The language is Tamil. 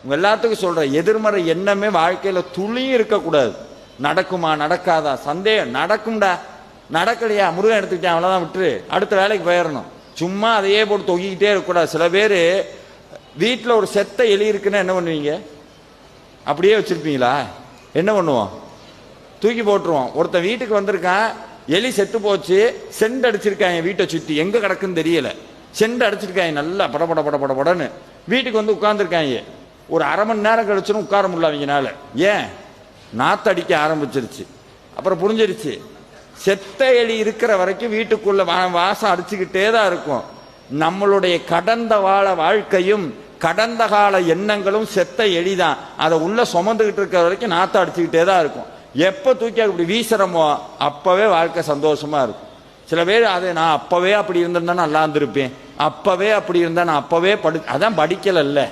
உங்க எல்லாத்துக்கும் சொல்றேன், எதிர்மறை எண்ணமே வாழ்க்கையில துளியும் இருக்கக்கூடாது. நடக்குமா நடக்காதா சந்தேகம், நடக்கும்டா, நடக்கலையா முருகன் எடுத்துக்கிட்டேன் அவ்வளவுதான், விட்டுரு, அடுத்த வேலைக்கு போயிடணும். சும்மா அதையே போட்டு தொங்கிக்கிட்டே இருக்கக்கூடாது. சில பேர் வீட்டில் ஒரு செத்த எலி இருக்குன்னா என்ன பண்ணுவீங்க? அப்படியே வச்சிருப்பீங்களா? என்ன பண்ணுவோம்? தூக்கி போட்டுருவோம். ஒருத்தன் வீட்டுக்கு வந்திருக்கான், எலி செத்து போச்சு, செண்டு அடிச்சிருக்காங்க வீட்டை சுற்றி, எங்க கிடக்குன்னு தெரியல, செண்டு அடிச்சிருக்காங்க நல்லா படபட படபடன்னு. வீட்டுக்கு வந்து உட்கார்ந்துருக்காங்க. ஒரு அரை மணி நேரம் கழிச்சுன்னு உட்கார முடியல அவங்கனால. ஏன்? நாத்து அடிக்க ஆரம்பிச்சிருச்சு. அப்புறம் புரிஞ்சிருச்சு, செத்த எலி இருக்கிற வரைக்கும் வீட்டுக்குள்ள வாசம் அடிச்சுக்கிட்டே தான் இருக்கும். நம்மளுடைய கடந்த கால வாழ்க்கையும் கடந்த கால எண்ணங்களும் செத்த எலிதான். அதை உள்ள சுமந்துகிட்டு இருக்கிற வரைக்கும் நாத்த அடிச்சுக்கிட்டே தான் இருக்கும். எப்ப தூக்கி அப்படி வீசுறமோ அப்பவே வாழ்க்கை சந்தோஷமா இருக்கும். சில பேர் அதை நான் அப்பவே அப்படி இருந்திருந்தா நல்லா இருந்திருப்பேன், அப்பவே அப்படி இருந்தா நான் அப்பவே அதான் படிக்கல.